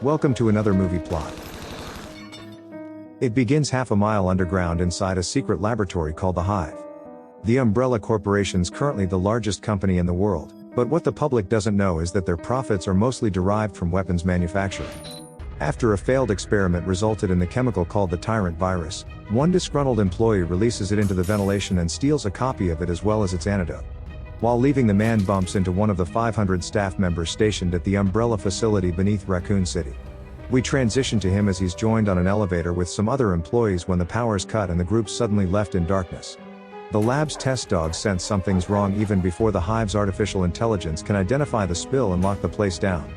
Welcome to another movie plot. It begins half a mile underground inside a secret laboratory called the Hive. The Umbrella Corporation's currently the largest company in the world, but what the public doesn't know is that their profits are mostly derived from weapons manufacturing. After a failed experiment resulted in the chemical called the Tyrant virus, one disgruntled employee releases it into the ventilation and steals a copy of it as well as its antidote. While leaving, the man bumps into one of the 500 staff members stationed at the Umbrella facility beneath Raccoon City. We transition to him as he's joined on an elevator with some other employees when the power's cut and the group's suddenly left in darkness. The lab's test dogs sense something's wrong even before the Hive's artificial intelligence can identify the spill and lock the place down.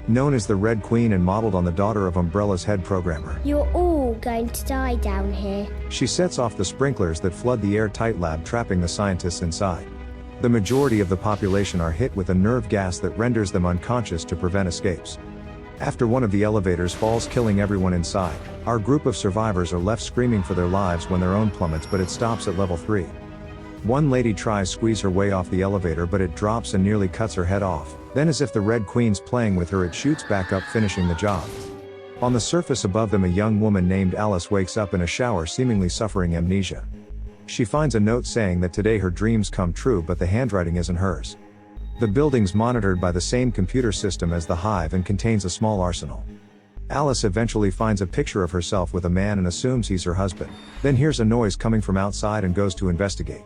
Known as the Red Queen and modeled on the daughter of Umbrella's head programmer. You're all going to die down here. She sets off the sprinklers that flood the airtight lab, trapping the scientists inside. The majority of the population are hit with a nerve gas that renders them unconscious to prevent escapes. After one of the elevators falls, killing everyone inside, our group of survivors are left screaming for their lives when their own plummets, but it stops at level 3. One lady tries to squeeze her way off the elevator, but it drops and nearly cuts her head off. Then, as if the Red Queen's playing with her, it shoots back up, finishing the job. On the surface above them, a young woman named Alice wakes up in a shower, seemingly suffering amnesia. She finds a note saying that today her dreams come true, but the handwriting isn't hers. The building's monitored by the same computer system as the Hive and contains a small arsenal. Alice eventually finds a picture of herself with a man and assumes he's her husband, then hears a noise coming from outside and goes to investigate.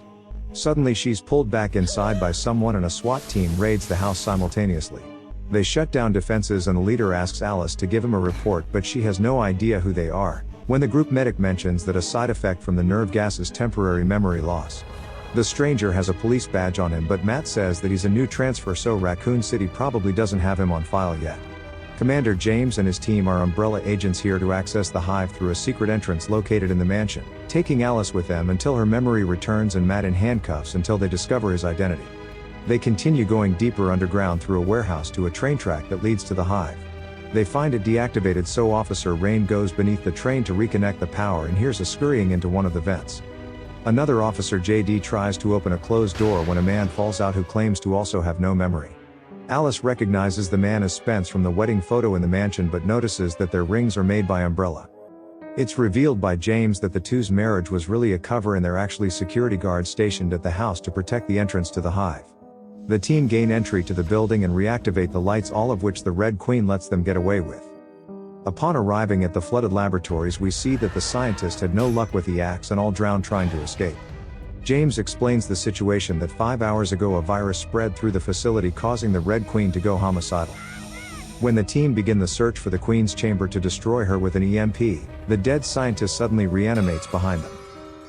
Suddenly she's pulled back inside by someone and a SWAT team raids the house simultaneously. They shut down defenses and the leader asks Alice to give him a report, but she has no idea who they are, when the group medic mentions that a side effect from the nerve gas is temporary memory loss. The stranger has a police badge on him, but Matt says that he's a new transfer, so Raccoon City probably doesn't have him on file yet. Commander James and his team are Umbrella agents here to access the Hive through a secret entrance located in the mansion, taking Alice with them until her memory returns and Matt in handcuffs until they discover his identity. They continue going deeper underground through a warehouse to a train track that leads to the Hive. They find it deactivated, so Officer Rain goes beneath the train to reconnect the power and hears a scurrying into one of the vents. Another officer, JD, tries to open a closed door when a man falls out who claims to also have no memory. Alice recognizes the man as Spence from the wedding photo in the mansion, but notices that their rings are made by Umbrella. It's revealed by James that the two's marriage was really a cover and they're actually security guards stationed at the house to protect the entrance to the Hive. The team gain entry to the building and reactivate the lights, all of which the Red Queen lets them get away with. Upon arriving at the flooded laboratories, we see that the scientist had no luck with the axe and all drowned trying to escape. James explains the situation that 5 hours ago a virus spread through the facility, causing the Red Queen to go homicidal. When the team begin the search for the Queen's chamber to destroy her with an EMP, the dead scientist suddenly reanimates behind them.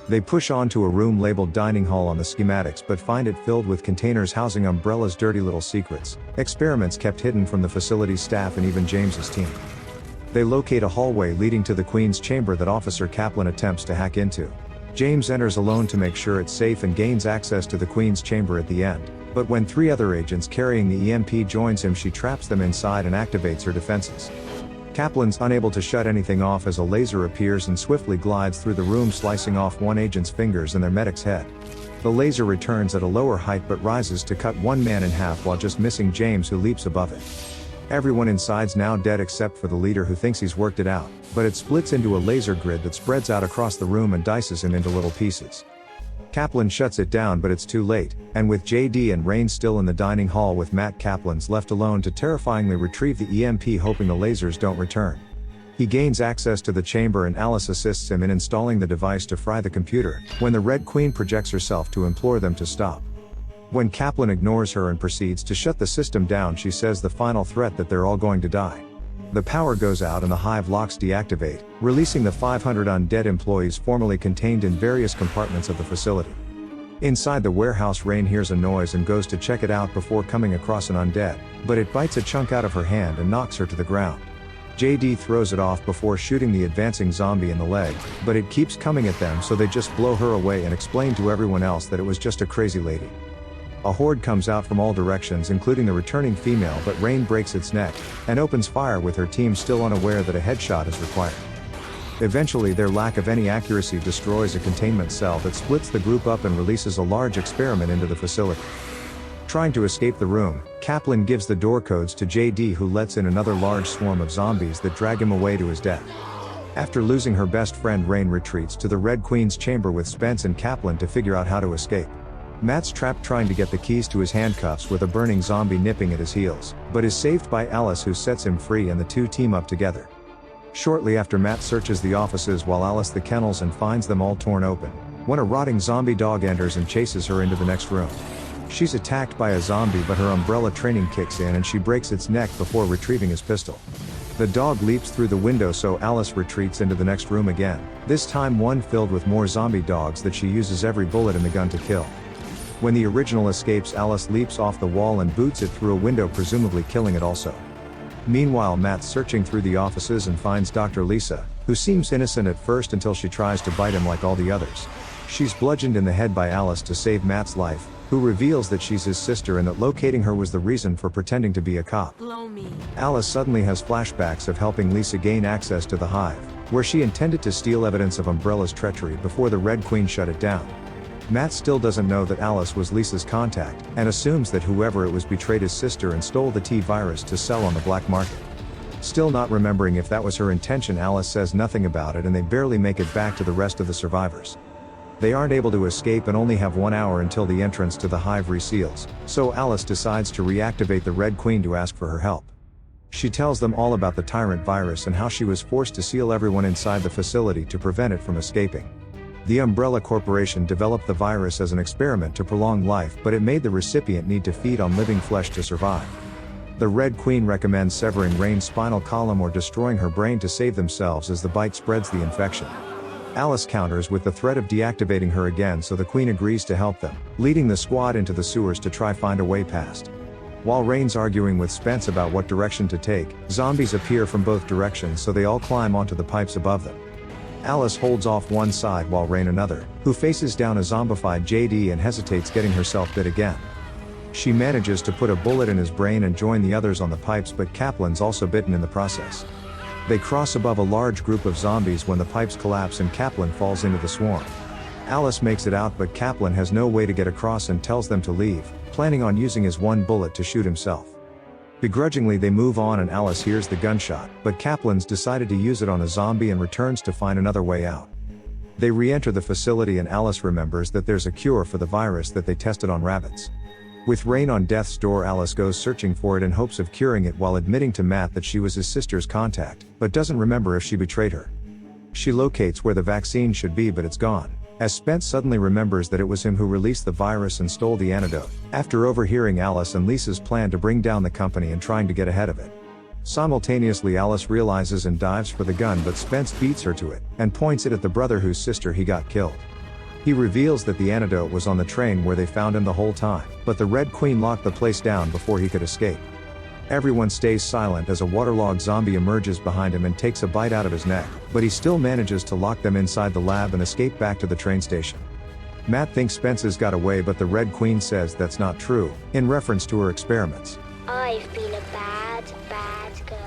They push on to a room labeled dining hall on the schematics, but find it filled with containers housing Umbrella's dirty little secrets, experiments kept hidden from the facility's staff and even James's team. They locate a hallway leading to the Queen's chamber that Officer Kaplan attempts to hack into. James enters alone to make sure it's safe and gains access to the Queen's chamber at the end, but when 3 other agents carrying the EMP joins him, she traps them inside and activates her defenses. Kaplan's unable to shut anything off as a laser appears and swiftly glides through the room, slicing off one agent's fingers and their medic's head. The laser returns at a lower height but rises to cut one man in half while just missing James, who leaps above it. Everyone inside's now dead except for the leader, who thinks he's worked it out, but it splits into a laser grid that spreads out across the room and dices him into little pieces. Kaplan shuts it down, but it's too late, and with JD and Rain still in the dining hall with Matt, Kaplan's left alone to terrifyingly retrieve the EMP, hoping the lasers don't return. He gains access to the chamber and Alice assists him in installing the device to fry the computer, when the Red Queen projects herself to implore them to stop. When Kaplan ignores her and proceeds to shut the system down, she says the final threat, that they're all going to die. The power goes out and the Hive locks deactivate, releasing the 500 undead employees formerly contained in various compartments of the facility. Inside the warehouse, Rain hears a noise and goes to check it out before coming across an undead, but it bites a chunk out of her hand and knocks her to the ground. JD throws it off before shooting the advancing zombie in the leg, but it keeps coming at them, so they just blow her away and explain to everyone else that it was just a crazy lady. A horde comes out from all directions, including the returning female, but Rain breaks its neck and opens fire, with her team still unaware that a headshot is required. Eventually, their lack of any accuracy destroys a containment cell that splits the group up and releases a large experiment into the facility. Trying to escape the room, Kaplan gives the door codes to JD, who lets in another large swarm of zombies that drag him away to his death. After losing her best friend, Rain retreats to the Red Queen's chamber with Spence and Kaplan to figure out how to escape. Matt's trapped trying to get the keys to his handcuffs with a burning zombie nipping at his heels, but is saved by Alice, who sets him free, and the two team up together. Shortly after, Matt searches the offices while Alice the kennels and finds them all torn open, when a rotting zombie dog enters and chases her into the next room. She's attacked by a zombie, but her umbrella training kicks in and she breaks its neck before retrieving his pistol. The dog leaps through the window, so Alice retreats into the next room again, this time one filled with more zombie dogs that she uses every bullet in the gun to kill. When the original escapes, Alice leaps off the wall and boots it through a window, presumably killing it also. Meanwhile, Matt's searching through the offices and finds Dr. Lisa, who seems innocent at first until she tries to bite him like all the others. She's bludgeoned in the head by Alice to save Matt's life, who reveals that she's his sister and that locating her was the reason for pretending to be a cop. Alice suddenly has flashbacks of helping Lisa gain access to the hive, where she intended to steal evidence of Umbrella's treachery before the Red Queen shut it down. Matt still doesn't know that Alice was Lisa's contact, and assumes that whoever it was betrayed his sister and stole the T-virus to sell on the black market. Still not remembering if that was her intention, Alice says nothing about it, and they barely make it back to the rest of the survivors. They aren't able to escape and only have 1 hour until the entrance to the hive reseals, so Alice decides to reactivate the Red Queen to ask for her help. She tells them all about the tyrant virus and how she was forced to seal everyone inside the facility to prevent it from escaping. The Umbrella Corporation developed the virus as an experiment to prolong life, but it made the recipient need to feed on living flesh to survive. The Red Queen recommends severing Rain's spinal column or destroying her brain to save themselves, as the bite spreads the infection. Alice counters with the threat of deactivating her again, so the Queen agrees to help them, leading the squad into the sewers to try find a way past. While Rain's arguing with Spence about what direction to take, zombies appear from both directions, so they all climb onto the pipes above them. Alice holds off one side while Rain another, who faces down a zombified JD and hesitates, getting herself bit again. She manages to put a bullet in his brain and join the others on the pipes, but Kaplan's also bitten in the process. They cross above a large group of zombies when the pipes collapse and Kaplan falls into the swarm. Alice makes it out, but Kaplan has no way to get across and tells them to leave, planning on using his one bullet to shoot himself. Begrudgingly they move on and Alice hears the gunshot, but Kaplan's decided to use it on a zombie and returns to find another way out. They re-enter the facility and Alice remembers that there's a cure for the virus that they tested on rabbits. With Rain on death's door, Alice goes searching for it in hopes of curing it, while admitting to Matt that she was his sister's contact, but doesn't remember if she betrayed her. She locates where the vaccine should be, but it's gone, as Spence suddenly remembers that it was him who released the virus and stole the antidote, after overhearing Alice and Lisa's plan to bring down the company and trying to get ahead of it. Simultaneously, Alice realizes and dives for the gun, but Spence beats her to it, and points it at the brother whose sister he got killed. He reveals that the antidote was on the train where they found him the whole time, but the Red Queen locked the place down before he could escape. Everyone stays silent as a waterlogged zombie emerges behind him and takes a bite out of his neck, but he still manages to lock them inside the lab and escape back to the train station. Matt thinks Spence has got away, but the Red Queen says that's not true, in reference to her experiments. I've been a bad girl.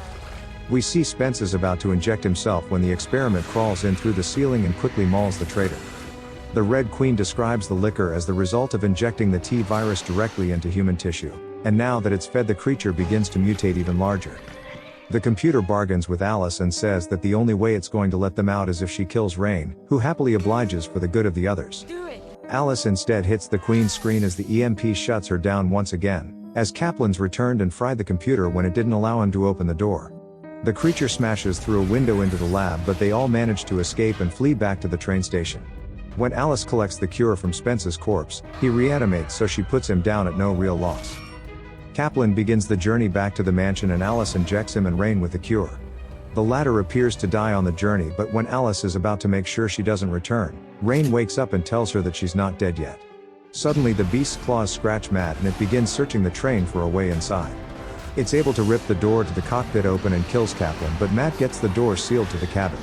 We see Spence is about to inject himself when the experiment crawls in through the ceiling and quickly mauls the traitor. The Red Queen describes the liquor as the result of injecting the T-virus directly into human tissue, and now that it's fed, the creature begins to mutate even larger. The computer bargains with Alice and says that the only way it's going to let them out is if she kills Rain, who happily obliges for the good of the others. Alice instead hits the Queen's screen as the EMP shuts her down once again, as Kaplan's returned and fried the computer when it didn't allow him to open the door. The creature smashes through a window into the lab, but they all manage to escape and flee back to the train station. When Alice collects the cure from Spence's corpse, he reanimates, so she puts him down at no real loss. Kaplan begins the journey back to the mansion and Alice injects him and Rain with the cure. The latter appears to die on the journey, but when Alice is about to make sure she doesn't return, Rain wakes up and tells her that she's not dead yet. Suddenly the beast's claws scratch Matt and it begins searching the train for a way inside. It's able to rip the door to the cockpit open and kills Kaplan, but Matt gets the door sealed to the cabin.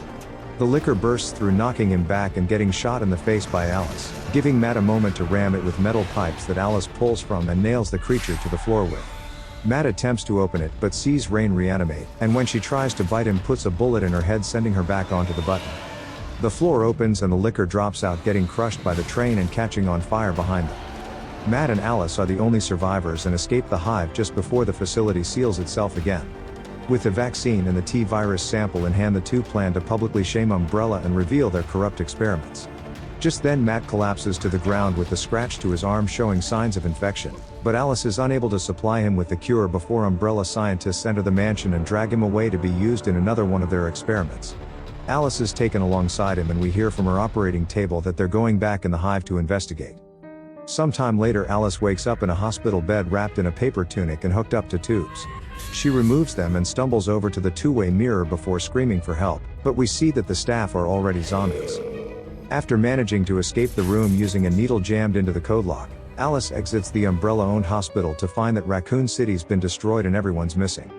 The liquor bursts through, knocking him back and getting shot in the face by Alice, giving Matt a moment to ram it with metal pipes that Alice pulls from and nails the creature to the floor with. Matt attempts to open it but sees Rain reanimate, and when she tries to bite him, puts a bullet in her head, sending her back onto the button. The floor opens and the liquor drops out, getting crushed by the train and catching on fire behind them. Matt and Alice are the only survivors and escape the hive just before the facility seals itself again. With the vaccine and the T-virus sample in hand, the two plan to publicly shame Umbrella and reveal their corrupt experiments. Just then Matt collapses to the ground with a scratch to his arm showing signs of infection, but Alice is unable to supply him with the cure before Umbrella scientists enter the mansion and drag him away to be used in another one of their experiments. Alice is taken alongside him and we hear from her operating table that they're going back in the hive to investigate. Sometime later Alice wakes up in a hospital bed wrapped in a paper tunic and hooked up to tubes. She removes them and stumbles over to the two-way mirror before screaming for help, but we see that the staff are already zombies. After managing to escape the room using a needle jammed into the code lock, Alice exits the Umbrella-owned hospital to find that Raccoon City's been destroyed and everyone's missing.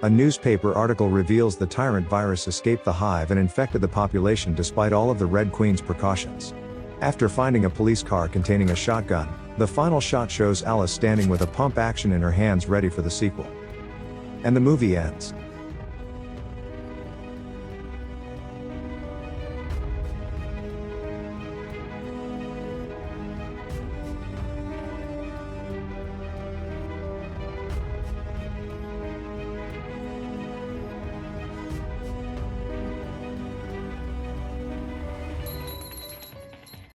A newspaper article reveals the tyrant virus escaped the hive and infected the population despite all of the Red Queen's precautions. After finding a police car containing a shotgun, the final shot shows Alice standing with a pump action in her hands ready for the sequel. And the movie ends.